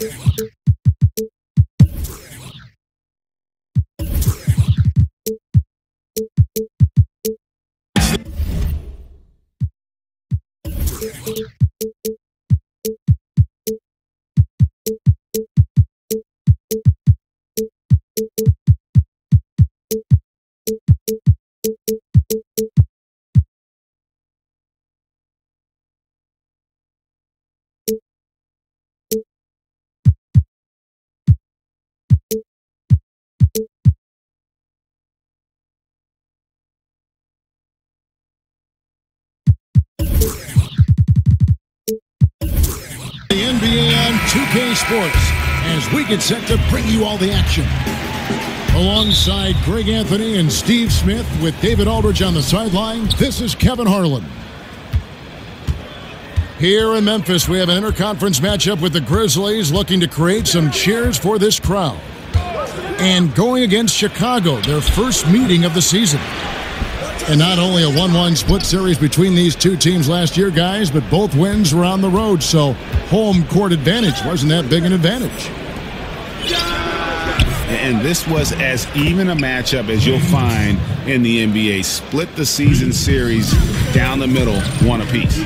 The NBA2K Sports, as we get set to bring you all the action. Alongside Greg Anthony and Steve Smith with David Aldridge on the sideline, this is Kevin Harlan. Here in Memphis, we have an interconference matchup with the Grizzlies looking to create some cheers for this crowd. And going against Chicago, their first meeting of the season. And not only a 1-1 split series between these two teams last year, guys, but both wins were on the road, so home court advantage wasn't that big an advantage. And this was as even a matchup as you'll find in the NBA. Split the season series down the middle, one apiece.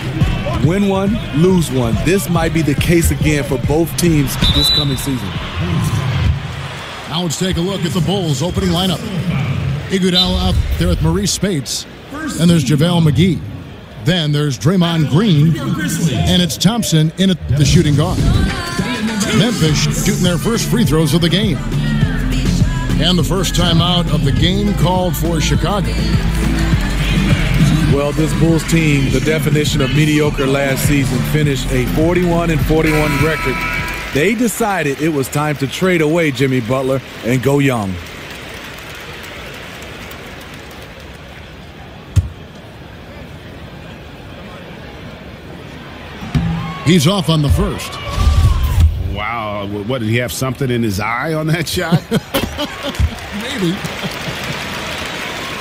Win one, lose one. This might be the case again for both teams this coming season. Now let's take a look at the Bulls' opening lineup. Iguodala out there with Maurice Spates. And there's JaVale McGee. Then there's Draymond Green. And it's Thompson in at the shooting guard. Memphis shooting their first free throws of the game. And the first time out of the game called for Chicago. Well, this Bulls team, the definition of mediocre last season, finished a 41-41 record. They decided it was time to trade away Jimmy Butler and go young. He's off on the first. Wow, what, did he have something in his eye on that shot? Maybe.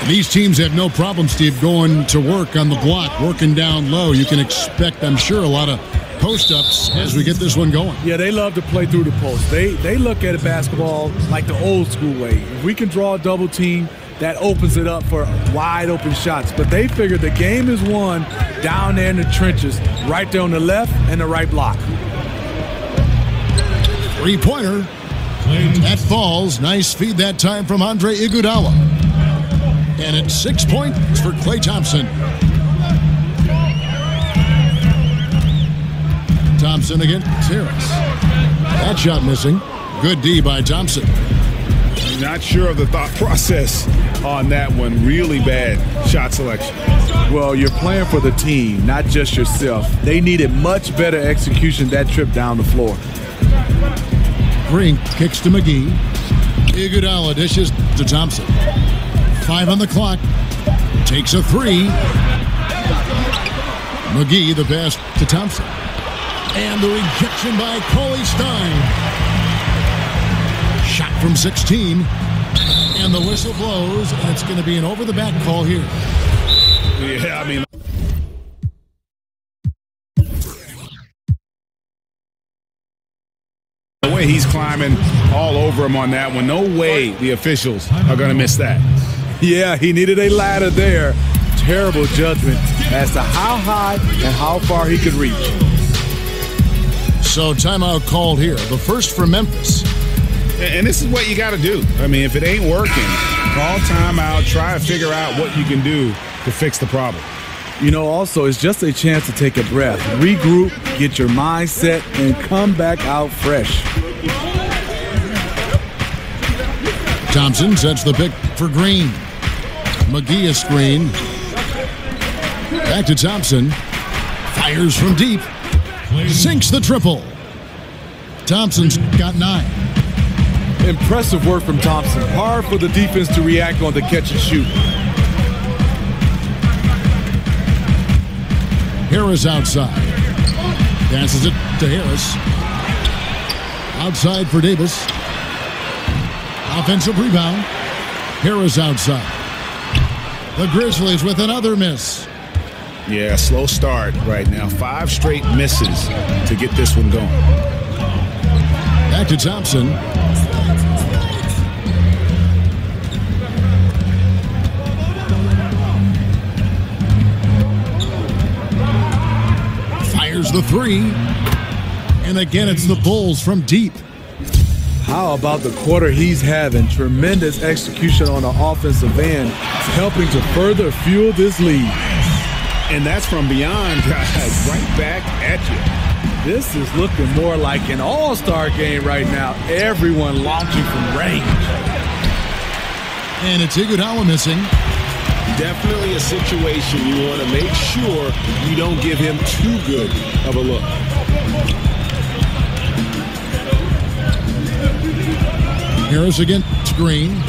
These teams have no problem, Steve, going to work on the block, working down low. You can expect, I'm sure, a lot of post-ups as we get this one going. Yeah, they love to play through the post. They look at basketball like the old school way. If we can draw a double team, that opens it up for wide open shots. But they figure the game is won down there in the trenches, right there on the left and the right block. Three-pointer. That falls. Nice feed that time from Andre Iguodala. And it's 6 points for Klay Thompson. Thompson against Harris. That shot missing. Good D by Thompson. Not sure of the thought process on that one. Really bad shot selection. Well, you're playing for the team, not just yourself. They needed much better execution that trip down the floor. Green kicks to McGee. Iguodala dishes to Thompson. 5 on the clock. Takes a three. McGee the pass to Thompson. And the rejection by Cauley Stein. Shot from 16. And the whistle blows, and it's going to be an over-the-back call here. Yeah, I mean... the way he's climbing all over him on that one, no way the officials are going to miss that. Yeah, he needed a ladder there. Terrible judgment as to how high and how far he could reach. So timeout called here, the first for Memphis. And this is what you got to do. I mean, if it ain't working, call timeout, try to figure out what you can do to fix the problem. You know, also, it's just a chance to take a breath, regroup, get your mind set, and come back out fresh. Thompson sets the pick for Green. McGee a screen. Back to Thompson. Fires from deep. Sinks the triple. Thompson's got 9. Impressive work from Thompson. Hard for the defense to react on the catch and shoot. Harris outside. Passes it to Harris. Outside for Davis. Offensive rebound. Harris outside. The Grizzlies with another miss. Yeah, slow start right now. 5 straight misses to get this one going. back to Thompson. Fires the three. And again, it's the Bulls from deep. How about the quarter he's having? Tremendous execution on the offensive end, helping to further fuel this lead. And that's from beyond, guys, right back at you. This is looking more like an all-star game right now. Everyone launching from range. And it's Iguodala missing. Definitely a situation you want to make sure you don't give him too good of a look. Harris against Green.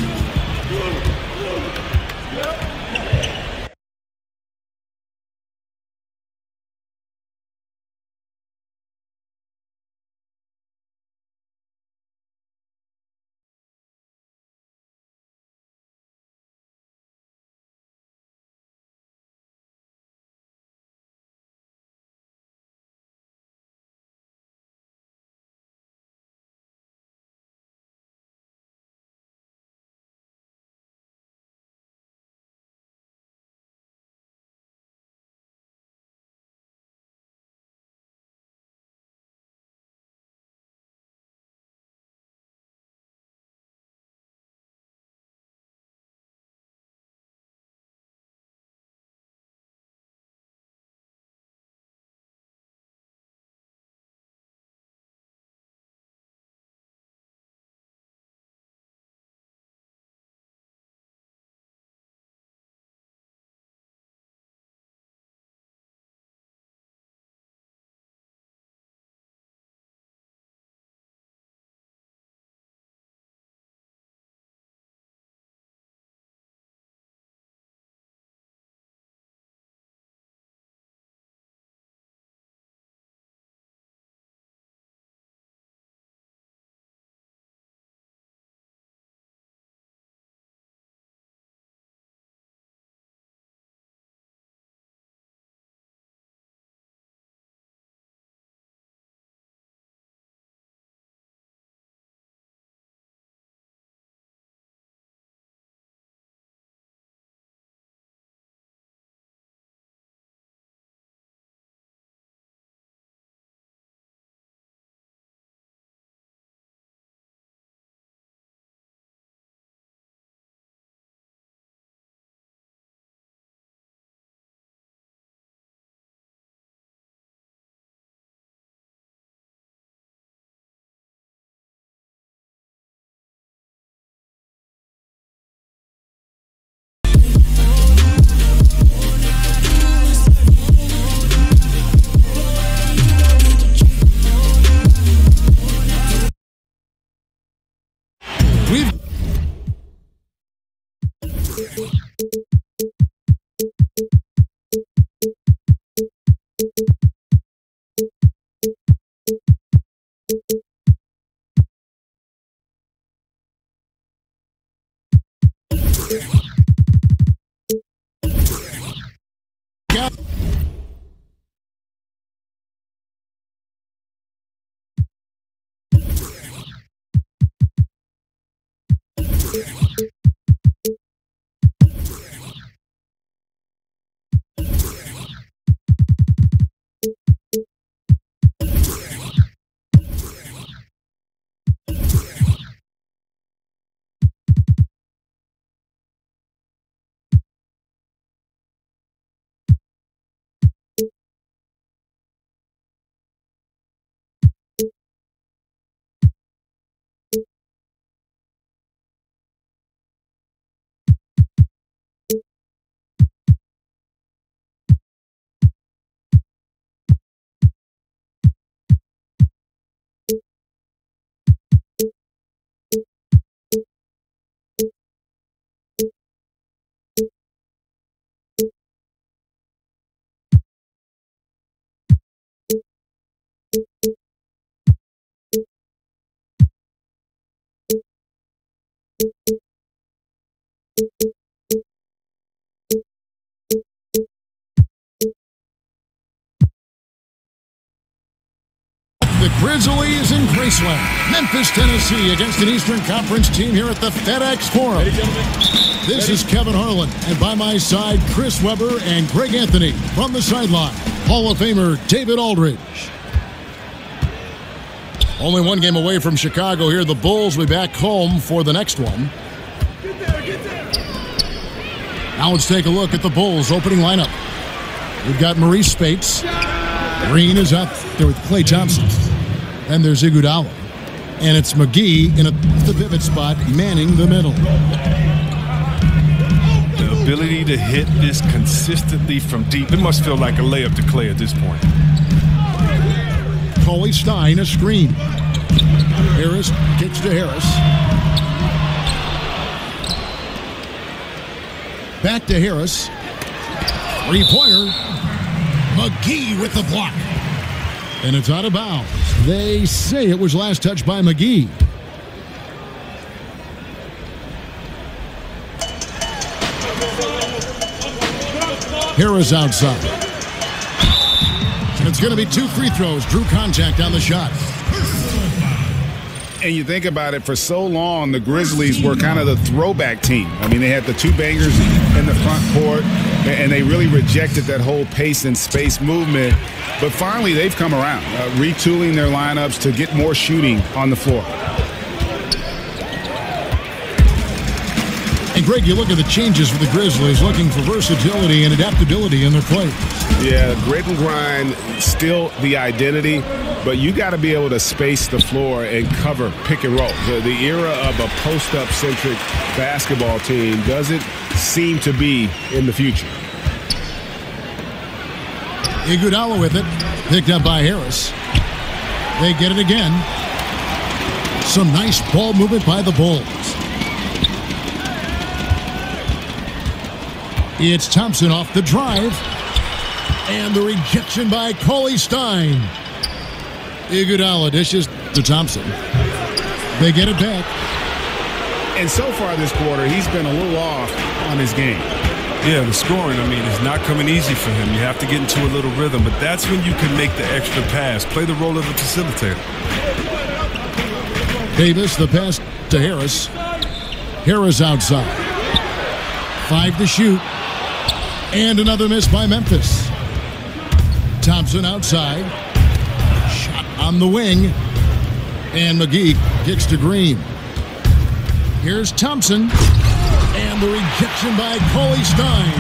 The Grizzlies in Graceland, Memphis, Tennessee, against an Eastern Conference team here at the FedEx Forum. This is Kevin Harlan, and by my side, Chris Webber and Greg Anthony. From the sideline, Hall of Famer David Aldridge. Only one game away from Chicago here. The Bulls will be back home for the next one. Now let's take a look at the Bulls' opening lineup. We've got Maurice Spates. Green is out there with Klay Thompson. Then there's Iguodala. And it's McGee in the pivot spot, manning the middle. The ability to hit this consistently from deep. It must feel like a layup to Klay at this point. Coley Stein, a screen. Harris kicks to Harris. Back to Harris. Three-pointer. McGee with the block. And it's out of bounds. They say it was last touched by McGee. Harris outside. It's going to be 2 free throws. Drew contact on the shot. And you think about it, for so long, the Grizzlies were kind of the throwback team. I mean, they had the 2 bangers in the front court, and they really rejected that whole pace and space movement. But finally, they've come around, retooling their lineups to get more shooting on the floor. And Greg, you look at the changes for the Grizzlies, looking for versatility and adaptability in their play. Yeah, grit and grind, still the identity, but you got to be able to space the floor and cover pick and roll. The era of a post-up centric basketball team doesn't seem to be in the future. Iguodala with it, picked up by Harris. They get it again. Some nice ball movement by the Bulls. It's Thompson off the drive. And the rejection by Coley Stein. Iguodala dishes to Thompson. They get it back. And so far this quarter, he's been a little off on his game. Yeah, the scoring, I mean, is not coming easy for him. You have to get into a little rhythm, but that's when you can make the extra pass. Play the role of a facilitator. Davis, the pass to Harris. Harris outside. 5 to shoot. And another miss by Memphis. Thompson outside. Shot on the wing. And McGee kicks to Green. Here's Thompson. And the rejection by Coley Stein.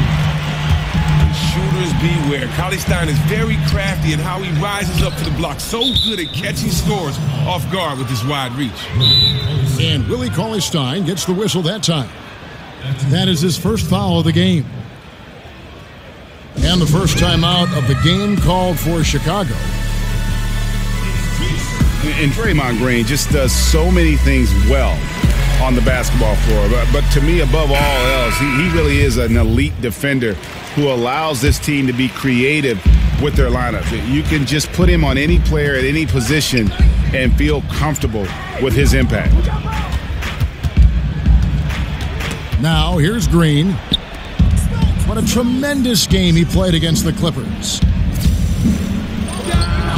Shooters beware. Coley Stein is very crafty in how he rises up to the block. So good at catching scores off guard with his wide reach. And Willie Coley Stein gets the whistle that time. That is his first foul of the game. And the first timeout of the game called for Chicago. And Draymond Green just does so many things well on the basketball floor. But to me, above all else, he really is an elite defender who allows this team to be creative with their lineup. You can just put him on any player at any position and feel comfortable with his impact. Now, here's Green. What a tremendous game he played against the Clippers.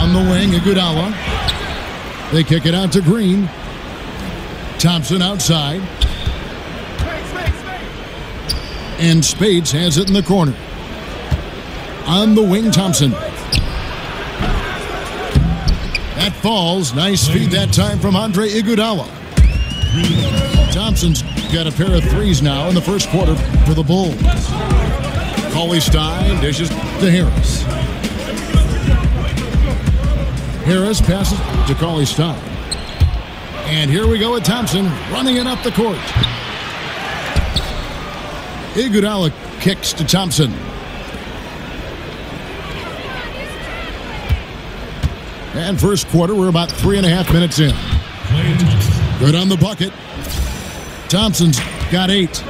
On the wing, Iguodala. They kick it out to Green. Thompson outside. And Spates has it in the corner. On the wing, Thompson. That falls. Nice feed that time from Andre Iguodala. Thompson's got a pair of threes now in the first quarter for the Bulls. Coley Stein dishes to Harris. Harris passes to Coley Stein. And here we go with Thompson running it up the court. Iguodala kicks to Thompson. And first quarter, we're about 3.5 minutes in. Good on the bucket. Thompson's got 8.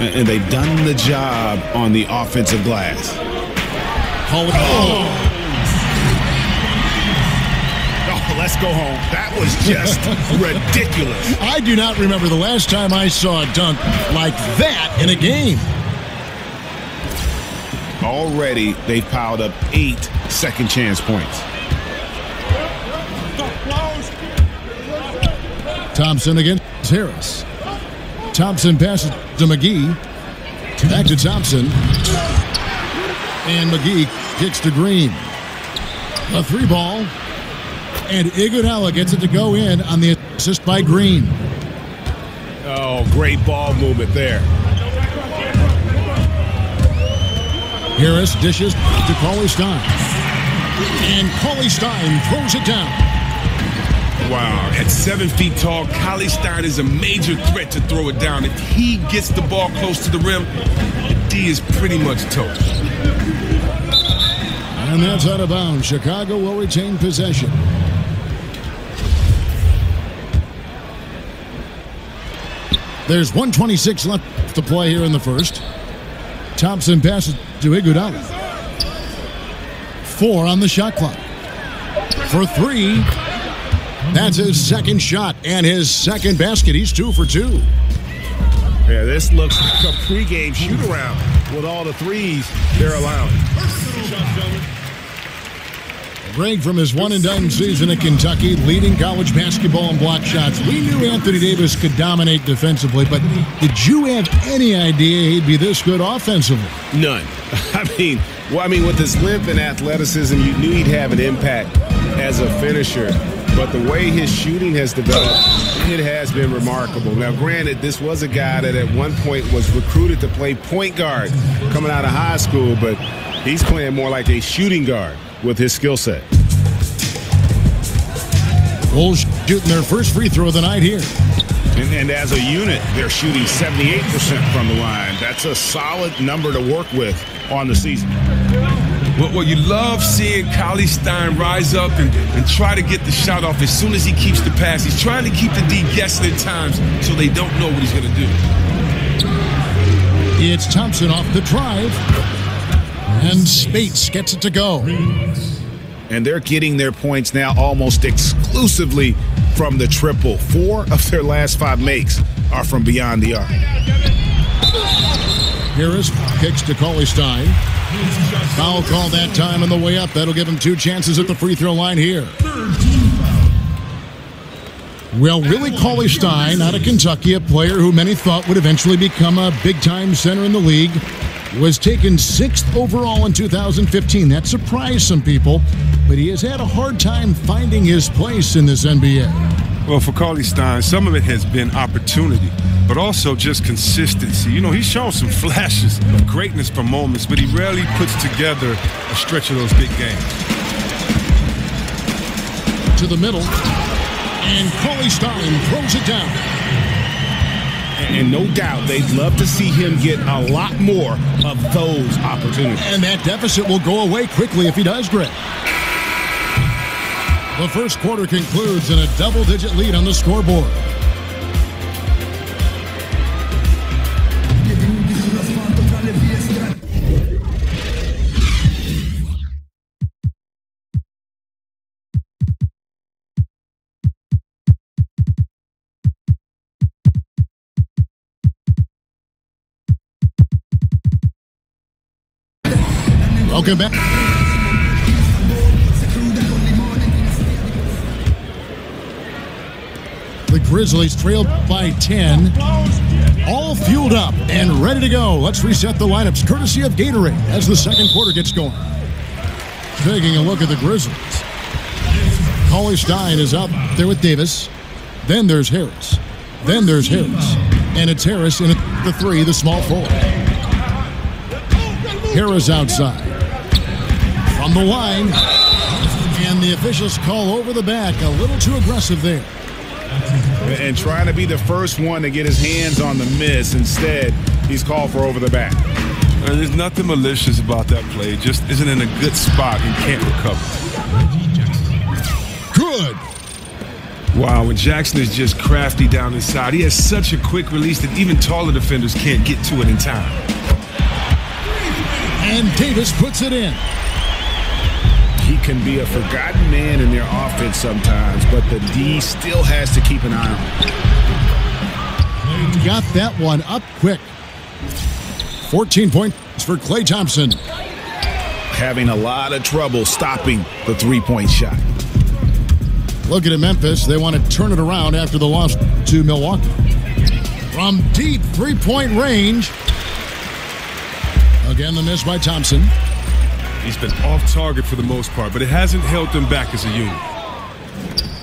And they've done the job on the offensive glass. Let's go home. That was just ridiculous. I do not remember the last time I saw a dunk like that in a game. Already, they've piled up 8 second chance points. Thompson against Harris. Thompson passes to McGee. Back to Thompson. And McGee kicks to Green. A 3-ball. And Iguodala gets it to go in on the assist by Green. Oh, great ball movement there. Harris dishes to Cauley-Stein. And Cauley-Stein throws it down. Wow, at 7 feet tall, Cauley-Stein is a major threat to throw it down. If he gets the ball close to the rim, the D is pretty much toast. And that's out of bounds. Chicago will retain possession. There's 1:26 left to play here in the first. Thompson passes to Iguodala. 4 on the shot clock. For 3. That's his second shot and his second basket. He's 2 for 2. Yeah, this looks like a pregame shoot-around with all the threes they're allowing. Greg, from his one-and-done season at Kentucky, leading college basketball in block shots. We knew Anthony Davis could dominate defensively, but did you have any idea he'd be this good offensively? None. I mean, with his length and athleticism, you knew he'd have an impact as a finisher. But the way his shooting has developed, it has been remarkable. Now, granted, this was a guy that at one point was recruited to play point guard coming out of high school, but he's playing more like a shooting guard with his skill set. Bulls shooting their first free throw of the night here. And as a unit, they're shooting 78% from the line. That's a solid number to work with on the season. Well, you love seeing Cauley-Stein rise up and try to get the shot off as soon as he keeps the pass. He's trying to keep the D guessing at times so they don't know what he's going to do. It's Thompson off the drive. And Spates gets it to go. And they're getting their points now almost exclusively from the triple. 4 of their last 5 makes are from beyond the arc. Harris kicks to Cauley-Stein. Foul call that time on the way up. That'll give him 2 chances at the free throw line here. Well, Willie Cauley-Stein out of Kentucky, a player who many thought would eventually become a big-time center in the league, was taken 6th overall in 2015. That surprised some people, but he has had a hard time finding his place in this NBA. Well, for Cauley-Stein, some of it has been opportunity, but also just consistency. You know, he's shown some flashes of greatness for moments, but he rarely puts together a stretch of those big games. To the middle, and Cauley-Stein throws it down. And no doubt they'd love to see him get a lot more of those opportunities. And that deficit will go away quickly if he does, Greg. The first quarter concludes in a double-digit lead on the scoreboard. Welcome back. The Grizzlies trailed by 10. All fueled up and ready to go. Let's reset the lineups courtesy of Gatorade as the second quarter gets going. Taking a look at the Grizzlies. Cauley-Stein is out there with Davis. Then there's Harris. Then there's Harris. And it's Harris in at the 3, the small forward. Harris outside. From the line, and the officials call over the back. A little too aggressive there. And trying to be the first one to get his hands on the miss. Instead, he's called for over the back. There's nothing malicious about that play. Just isn't in a good spot and can't recover. Good. Wow, when Jackson is just crafty down inside, he has such a quick release that even taller defenders can't get to it in time. And Davis puts it in. He can be a forgotten man in their offense sometimes, but the D still has to keep an eye on him. Got that one up quick. 14 points for Klay Thompson. Having a lot of trouble stopping the three-point shot. Looking at Memphis, they want to turn it around after the loss to Milwaukee. From deep three-point range. Again, the miss by Thompson. He's been off target for the most part, but it hasn't held them back as a unit.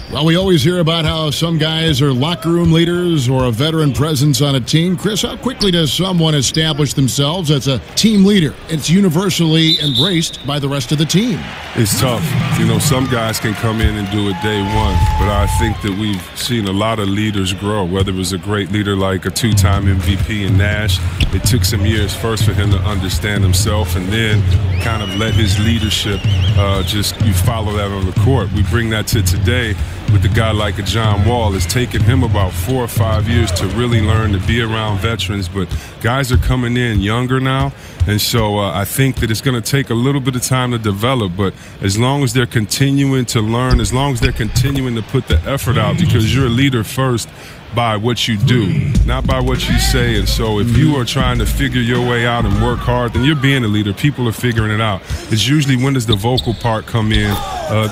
Well, we always hear about how some guys are locker room leaders or a veteran presence on a team. Chris, how quickly does someone establish themselves as a team leader? It's universally embraced by the rest of the team. It's tough. You know, some guys can come in and do it day one, but I think that we've seen a lot of leaders grow, whether it was a great leader like a two-time MVP in Nash. It took some years first for him to understand himself and then kind of let his leadership you follow that on the court. We bring that to today with a guy like a John Wall. It's taken him about 4 or 5 years to really learn to be around veterans, but guys are coming in younger now, and so I think that it's going to take a little bit of time to develop, but as long as they're continuing to learn, as long as they're continuing to put the effort out, because you're a leader first by what you do, not by what you say. And so if you are trying to figure your way out and work hard, then you're being a leader. People are figuring it out. It's usually when does the vocal part come in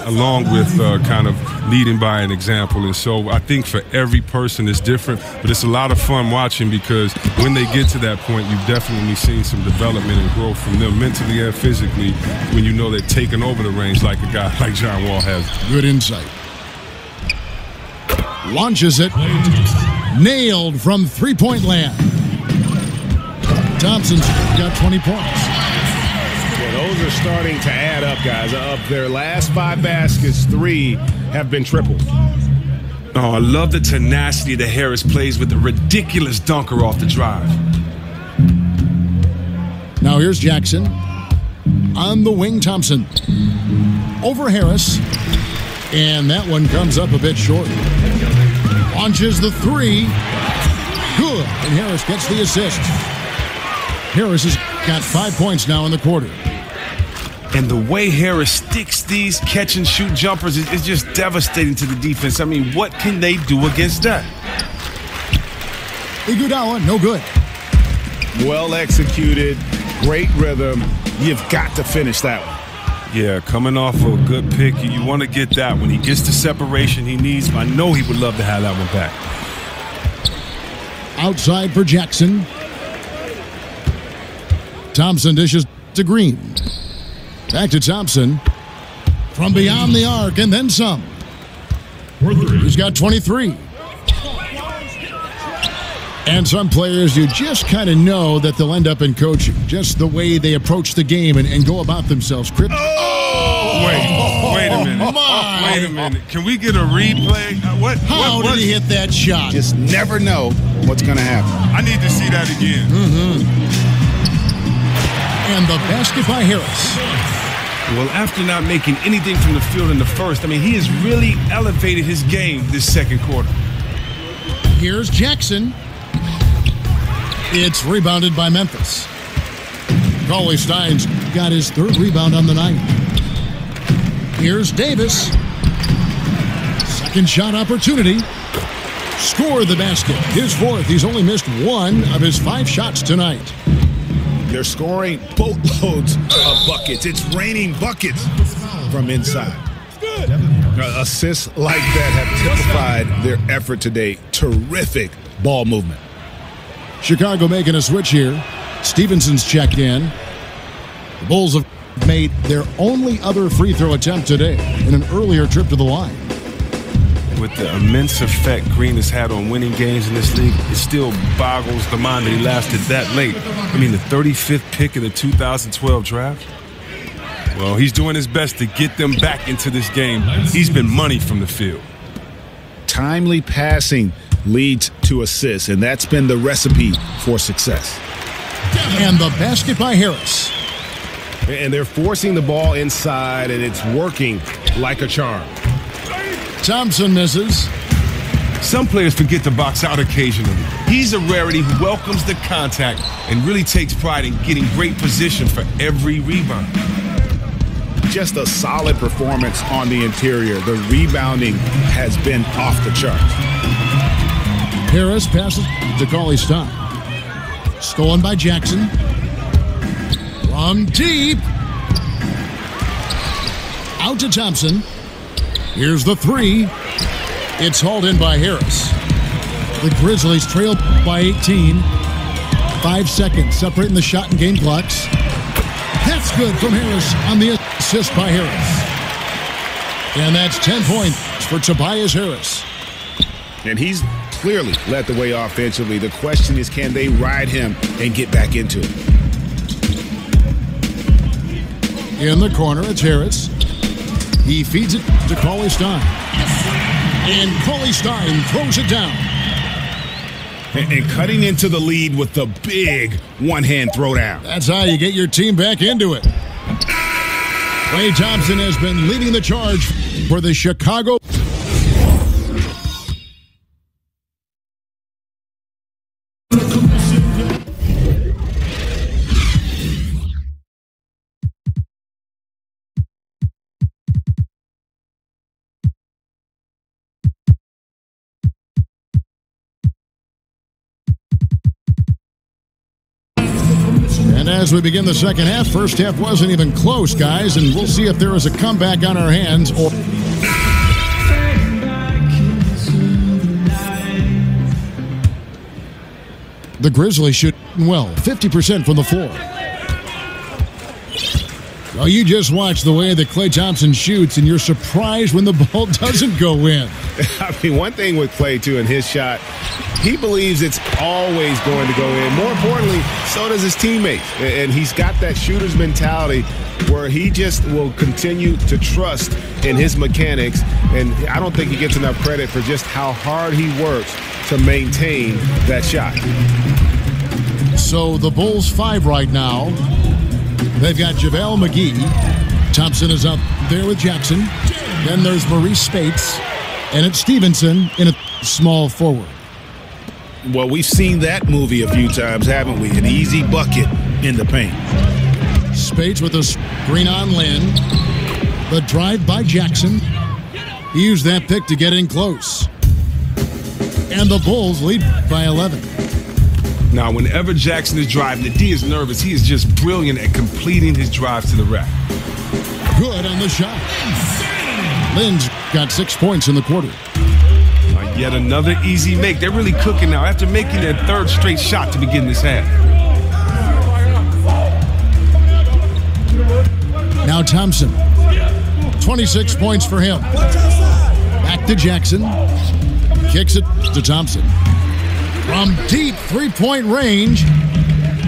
along with kind of leading by an example. And so I think for every person it's different, but it's a lot of fun watching because when they get to that point, you've definitely seen some development and growth from them mentally and physically when you know they're taking over the range like a guy like John Wall has. Good insight. Launches it. Nailed from three-point land. Thompson's got 20 points. Well, those are starting to add up, guys. Of their last 5 baskets, 3 have been tripled. Oh, I love the tenacity that Harris plays with the ridiculous dunker off the drive. Now here's Jackson. On the wing, Thompson. Over Harris. And that one comes up a bit short. Launches the 3. Good. And Harris gets the assist. Harris has got 5 points now in the quarter. And the way Harris sticks these catch-and-shoot jumpers is just devastating to the defense. I mean, what can they do against that? Iguodala, no good. Well executed, great rhythm. You've got to finish that one. Yeah, coming off of a good pick, you want to get that. When he gets the separation he needs, I know he would love to have that one back. Outside for Jackson. Thompson dishes to Green. Back to Thompson. From beyond the arc and then some. He's got 23. And some players, you just kind of know that they'll end up in coaching. Just the way they approach the game and go about themselves. Wait a minute. Wait a minute. Can we get a replay? How did he hit that shot? Just never know what's going to happen. I need to see that again. And the basket by Harris. Well, after not making anything from the field in the first, I mean, he has really elevated his game this second quarter. Here's Jackson. It's rebounded by Memphis. Cauley-Stein's got his 3rd rebound on the night. Here's Davis. Second shot opportunity. Scored the basket. His 4th. He's only missed 1 of his 5 shots tonight. They're scoring boatloads of buckets. It's raining buckets from inside. Assists like that have typified their effort today. Terrific ball movement. Chicago making a switch here. Stevenson's checked in. The Bulls have made their only other free throw attempt today in an earlier trip to the line. With the immense effect Green has had on winning games in this league, it still boggles the mind that he lasted that late. I mean, the 35th pick of the 2012 draft. Well, he's doing his best to get them back into this game. He's been money from the field. Timely passing leads to assists, and that's been the recipe for success. And the basket by Harris. And they're forcing the ball inside, and it's working like a charm. Thompson misses. Some players forget to box out occasionally. He's a rarity who welcomes the contact and really takes pride in getting great position for every rebound. Just a solid performance on the interior. The rebounding has been off the charts. Harris passes to Cauley-Stein. Stolen by Jackson. From deep. Out to Thompson. Here's the 3. It's hauled in by Harris. The Grizzlies trail by 18. 5 seconds separating the shot and game clocks. That's good from Harris on the assist by Harris. And that's 10 points for Tobias Harris. And he's clearly led the way offensively. The question is, can they ride him and get back into it? In the corner, it's Harris. He feeds it to Cauley Stein. And Cauley Stein throws it down. And cutting into the lead with the big one-hand throwdown. That's how you get your team back into it. Klay Thompson has been leading the charge for the Chicago. And as we begin the second half, first half wasn't even close, guys, and we'll see if there is a comeback on our hands or... The Grizzlies shoot well, 50% from the floor. Well, you just watch the way that Klay Thompson shoots, and you're surprised when the ball doesn't go in. I mean, one thing with Klay, too, in his shot, he believes it's always going to go in. More importantly, so does his teammates. And he's got that shooter's mentality where he just will continue to trust in his mechanics. And I don't think he gets enough credit for just how hard he works to maintain that shot. So the Bulls 5 right now. They've got JaVale McGee. Thompson is up there with Jackson. Then there's Maurice Spates. And it's Stevenson in a small forward. Well, we've seen that movie a few times, haven't we? An easy bucket in the paint. Spates with a screen on Lynn. The drive by Jackson. He used that pick to get in close. And the Bulls lead by 11. Now, whenever Jackson is driving, the D is nervous. He is just brilliant at completing his drives to the rack. Good on the shot. Lynn's got 6 points in the quarter. Yet another easy make. They're really cooking now after making their third straight shot to begin this half. Now Thompson. 26 points for him. Back to Jackson. Kicks it to Thompson. From deep three-point range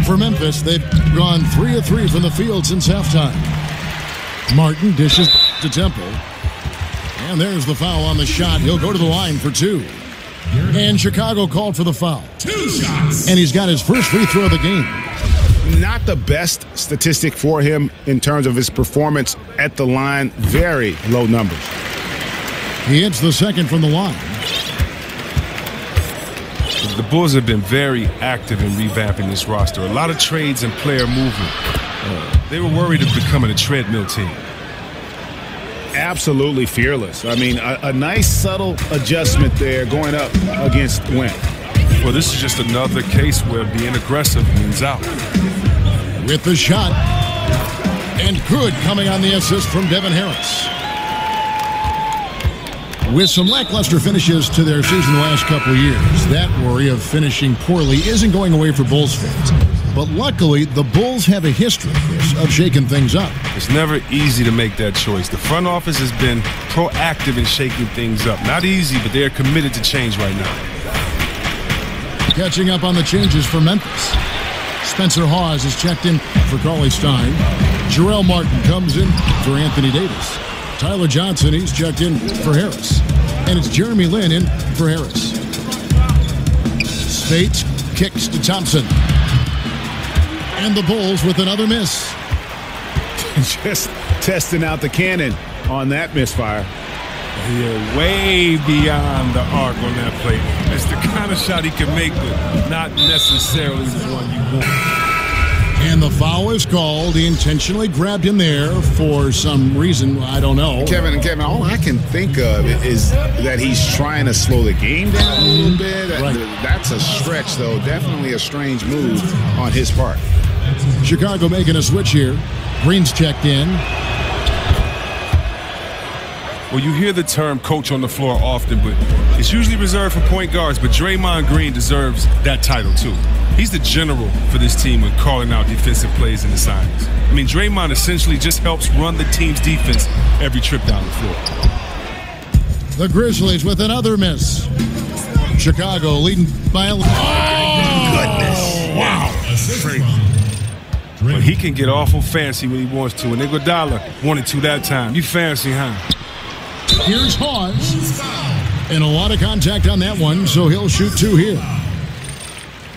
for Memphis, they've gone 3 of 3 from the field since halftime. Martin dishes to Temple. And there's the foul on the shot. He'll go to the line for 2. And Chicago called for the foul. 2 shots. And he's got his first free throw of the game. Not the best statistic for him in terms of his performance at the line. Very low numbers. He hits the second from the line. The Bulls have been very active in revamping this roster. A lot of trades and player movement. They were worried of becoming a treadmill team. Absolutely fearless. I mean, a nice subtle adjustment there going up against Wynn. Well, this is just another case where being aggressive wins out. With the shot. And good coming on the assist from Devin Harris. With some lackluster finishes to their season the last couple of years, that worry of finishing poorly isn't going away for Bulls fans. But luckily, the Bulls have a history of shaking things up. It's never easy to make that choice. The front office has been proactive in shaking things up. Not easy, but they're committed to change right now. Catching up on the changes for Memphis. Spencer Hawes is checked in for Cauley Stein. Jarrell Martin comes in for Anthony Davis. Tyler Johnson, he's checked in for Harris. And it's Jeremy Lin in for Harris. Spates kicks to Thompson. And the Bulls with another miss. Just testing out the cannon on that misfire. Yeah, way beyond the arc on that play. It's the kind of shot he can make, but not necessarily the one you want. And the foul is called. He intentionally grabbed him there for some reason. I don't know. Kevin, all I can think of is that he's trying to slow the game down a little bit. Right. That's a stretch, though. Definitely a strange move on his part. Chicago making a switch here. Green's checked in. Well, you hear the term coach on the floor often, but it's usually reserved for point guards. But Draymond Green deserves that title, too. He's the general for this team when calling out defensive plays and assignments. I mean, Draymond essentially just helps run the team's defense every trip down the floor. The Grizzlies with another miss. Chicago leading by a... Oh, goodness. Wow. But he can get awful fancy when he wants to. And Iguodala wanted to that time. You fancy, huh? Here's Hawes. And a lot of contact on that one, so he'll shoot 2 here.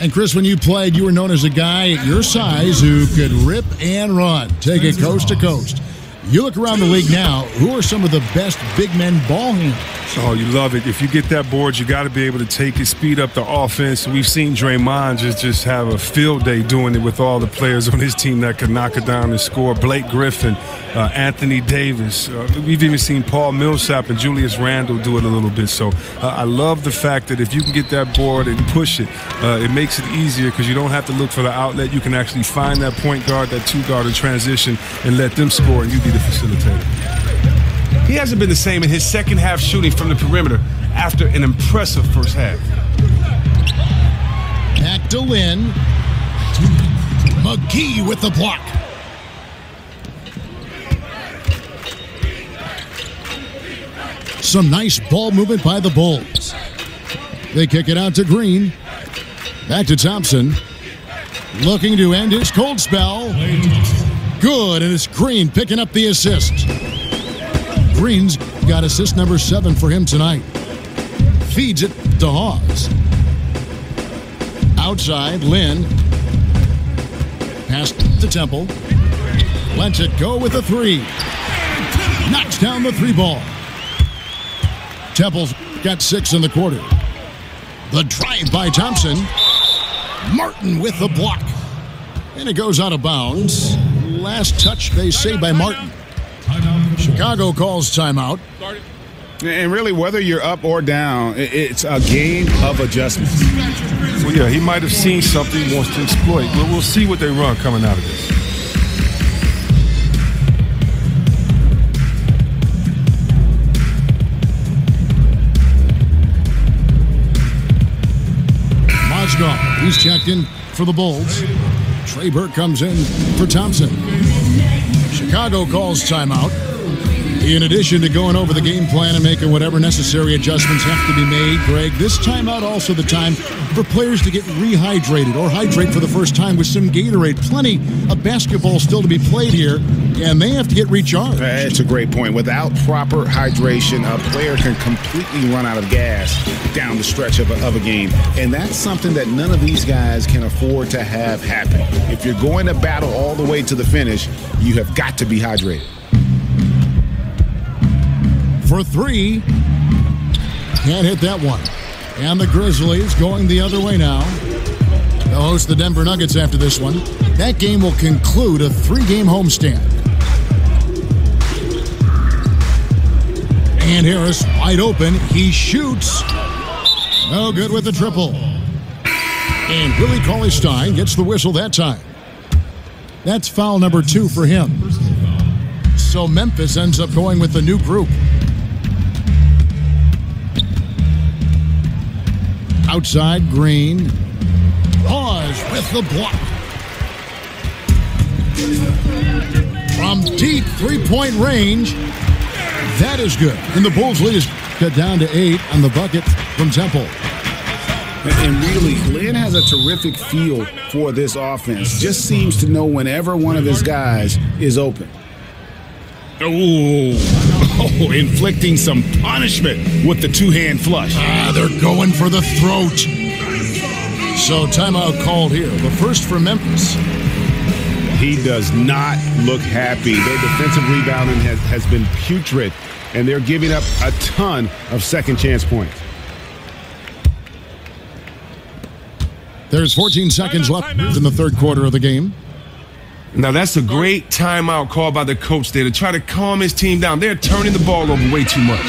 And Chris, when you played, you were known as a guy at your size who could rip and run, take it coast to coast. You look around the league now, who are some of the best big men ball handlers? Oh, you love it. If you get that board, you got to be able to take it, speed up the offense. We've seen Draymond just have a field day doing it with all the players on his team that could knock it down and score. Blake Griffin, Anthony Davis. We've even seen Paul Millsap and Julius Randle do it a little bit. So I love the fact that if you can get that board and push it, it makes it easier because you don't have to look for the outlet. You can actually find that point guard, that 2-guard in transition and let them score, and you be the facilitator. He hasn't been the same in his second half shooting from the perimeter after an impressive first half. Back to Lynn. McGee with the block. Some nice ball movement by the Bulls. They kick it out to Green. Back to Thompson. Looking to end his cold spell. Good, and it's Green picking up the assist. Green's got assist number 7 for him tonight. Feeds it to Hawes. Outside, Lynn. Pass to Temple. Lets it go with a 3. Knocks down the 3 ball. Temple's got 6 in the quarter. The drive by Thompson. Martin with the block. And it goes out of bounds. Last touch, they say, by Martin. Chicago calls timeout. And really, whether you're up or down, it's a game of adjustments. Well, yeah, he might have seen something he wants to exploit. But we'll see what they run coming out of this. Mozgov, he's checked in for the Bulls. Trey Burke comes in for Thompson. Chicago calls timeout. In addition to going over the game plan and making whatever necessary adjustments have to be made, Greg, this timeout also the time for players to get rehydrated or hydrate for the first time with some Gatorade. Plenty of basketball still to be played here, and they have to get recharged. That's a great point. Without proper hydration, a player can completely run out of gas down the stretch of a game. And that's something that none of these guys can afford to have happen. If you're going to battle all the way to the finish, you have got to be hydrated. For 3. Can't hit that one. And the Grizzlies going the other way now. They'll host the Denver Nuggets after this one. That game will conclude a 3-game homestand. And Harris wide open. He shoots. No good with the triple. And Willie Cauley-Stein gets the whistle that time. That's foul number 2 for him. So Memphis ends up going with the new group. Outside, Green. Hawes with the block. From deep 3-point range. That is good. And the Bulls lead is cut down to 8 on the bucket from Temple. And really, Lynn has a terrific feel for this offense. Just seems to know whenever one of his guys is open. Oh, inflicting some punishment with the 2-hand flush. They're going for the throat. So timeout called here. The first for Memphis. He does not look happy. Their defensive rebounding has been putrid, and they're giving up a ton of second chance points. There's 14 seconds left in the third quarter of the game. Now, that's a great timeout call by the coach there to try to calm his team down. They're turning the ball over way too much.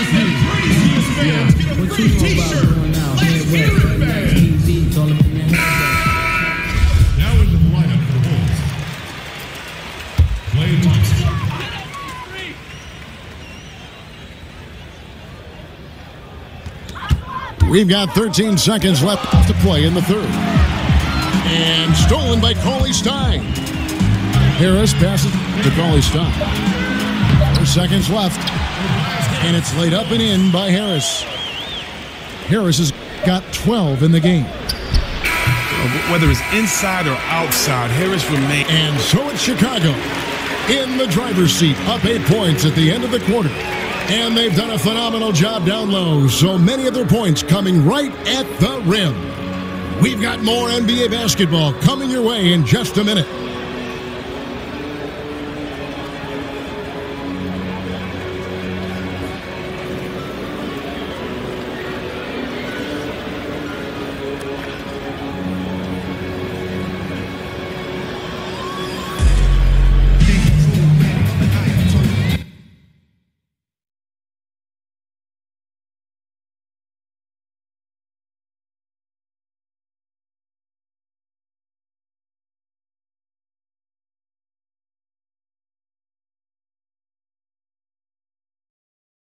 We've got 13 seconds left to play in the third. And stolen by Cauley Stein. Harris passes to Cauley Stein. 4 seconds left. And it's laid up and in by Harris. Harris has got 12 in the game. Whether it's inside or outside, Harris remains. And so it's Chicago in the driver's seat, up 8 points at the end of the quarter. And they've done a phenomenal job down low, so many of their points coming right at the rim. We've got more NBA basketball coming your way in just a minute.